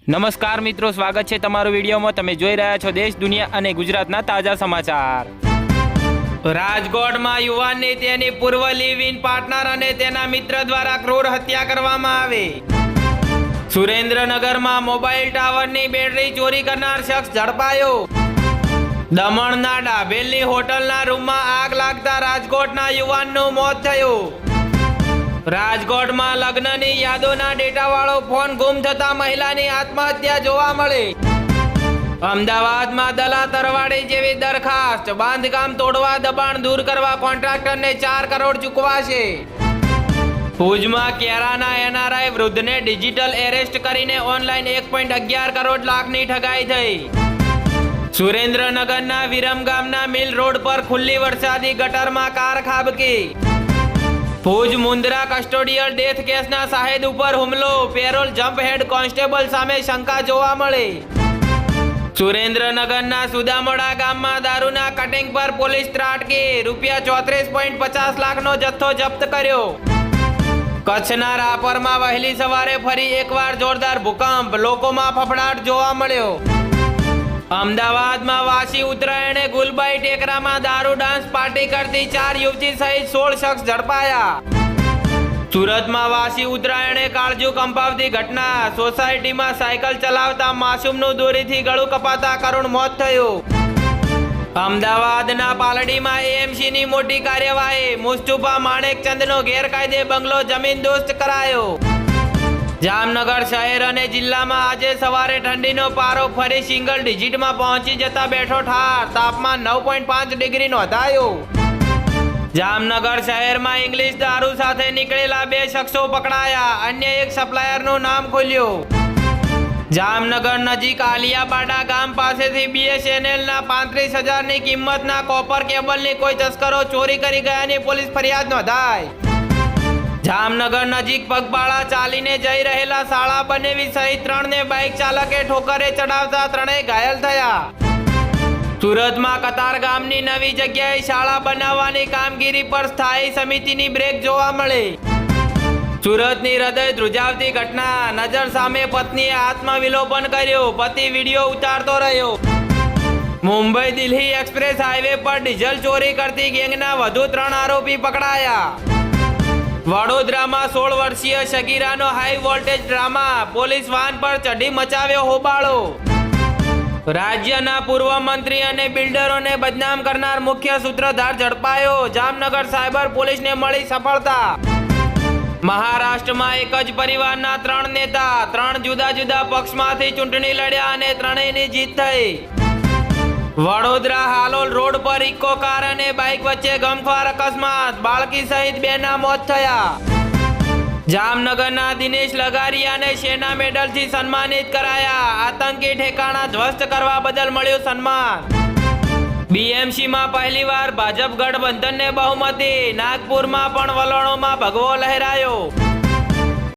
નમસ્કાર મિત્રો, સ્વાગત છે તમારું વિડીયોમાં। તમે જોઈ રહ્યા છો દેશ, દુનિયા અને ગુજરાતના તાજા સમાચાર। રાજકોટમાં યુવાનની તેની પૂર્વ લિવ ઇન પાર્ટનર અને તેના મિત્ર દ્વારા ક્રૂર હત્યા કરવામાં આવી। સુરેન્દ્રનગરમાં મોબાઈલ ટાવરની બેટરી ચોરી કરનાર શખ્સ ઝડપાયો। દમણના ડાભેલની હોટલના રૂમમાં આગ લાગતા રાજકોટના યુવાનનું મોત થયું। રાજકોટમાં લગ્નની યાદોના ડેટાવાળો ફોન ગુમ થતા મહિલાની આત્મહત્યા જોવા મળી। અમદાવાદમાં દલા તરવાડી જેવી દરખાસ્ત, બાંધકામ તોડવા દબાણ દૂર કરવા કોન્ટ્રાક્ટરને 4 કરોડ ચૂકવાશે। ભુજમાં કેરાના એનઆરઆઈ વૃદ્ધને ડિજિટલ એરેસ્ટ કરીને ઓનલાઈન 1.11 કરોડ લાખની ઠગાઈ થઈ। સુરેન્દ્રનગરના વિરમગામના મિલ રોડ પર ખુલ્લી વરસાદી ગટરમાં કાર ખાબકી। ભુજ મુન્દ્રા કસ્ટોડિયલ ડેથ કેસના શાહિદ ઉપર હુમલો, પેરોલ જમ્પ હેડ કોન્સ્ટેબલ સામે શંકા જોવા મળી। સુરેન્દ્રનગરના સુદામડા ગામમાં દારૂના કટિંગ પર પોલીસ ત્રાટકી, ₹34.50 લાખનો જથ્થો જપ્ત કર્યો। કચ્છના રાપરમાં વહેલી સવારે ફરી એકવાર જોરદાર ભૂકંપ, લોકોમાં ફફડાટ જોવા મળ્યો। અમદાવાદમાં વાસી ઉત્તરાયણે ગુલબાઈ ટેકરામાં દારૂ ડાન્સ પાર્ટી કરતી 4 યુવતી સહિત 16 શખ્સ ઝડપાયા। સુરતમાં વાસી ઉત્તરાયણે કાળજુ કંપાવતી ઘટના, સોસાયટીમાં સાયકલ ચલાવતા માસૂમનું દોરીથી ગળું કપાતા કરુણ મોત થયું। અમદાવાદના પાલડીમાં એએમસીની મોટી કાર્યવાહી, મુસ્તુફા માણેકચંદનો ગેરકાયદે બંગલો જમીનદોસ્ત કરાયો। જામનગર શહેર અને જિલ્લામાં આજે સવારે ઠંડીનો પારો ફરી સિંગલ ડિજિટમાં પહોંચી જતા બેઠો ઠાર, તાપમાન 9.5 ડિગ્રી નોંધાયો। જામનગર શહેરમાં ઇંગ્લિશ દારૂ સાથે નીકળેલા 2 શખ્સો પકડાયા, અન્ય એક સપ્લાયરનું નામ ખુલ્યું। જામનગર નજીક આલિયાબાડા ગામ પાસેથી BSNLના 35,000ની કિંમતના કોપર કેબલની કોઈ તસ્કરો ચોરી કરી ગયાની પોલીસ ફરિયાદ નોંધાઈ। જામનગર નજીક પગપાળા ચાલીને જઈ રહેલા શાળા બનેવી સહિત 3ને બાઇક ચાલકે ઠોકરે ચડાવતા 3 ઘાયલ થયા। સુરતમાં કતાર ગામની નવી જગ્યાએ શાળા બનાવવાની કામગીરી પર સ્થાયી સમિતિની બ્રેક જોવા મળી। સુરતની હૃદય ધ્રુજાવતી ઘટના, નજર સામે પત્નીએ આત્મવિલોપન કર્યું, પતિ વિડીયો ઉતારતો રહ્યો। મુંબઈ દિલ્હી એક્સપ્રેસ હાઈવે પર ડીઝલ ચોરી કરતી ગેંગના વધુ 3 આરોપી પકડાયા। વડોદરામાં 16 વર્ષીય શગીરાનો હાઈ વોલ્ટેજ ડ્રામા, પોલીસ વાહન પર ચઢી મચાવ્યો હોબાળો। રાજ્યના પૂર્વ મંત્રી અને બિલ્ડરોને બદનામ કરનાર મુખ્ય સૂત્રધાર ઝડપાયો, જામનગર સાયબર પોલીસને મળી સફળતા। મહારાષ્ટ્રમાં એક જ પરિવારના 3 નેતા 3 જુદા જુદા પક્ષમાંથી ચૂંટણી લડ્યા અને 3યની જીત થઈ। વડોદરા હાલોલ રોડ પર ઇકો કાર અને બાઇક વચ્ચે ગમખ્વાર અકસ્માત, બાળકી સહિત 2ના મોત થયા। જામનગરના દિનેશ લગારિયાને સેના મેડલથી સન્માનિત કરાયા, આતંકી ઠેકાણા ધ્વસ્ત કરવા બદલ મળ્યું સન્માન। BMCમાં પહેલીવાર ભાજપ ગઠબંધનને બહુમતી, નાગપુરમાં પણ વલણોમાં ભગવો લહેરાયો।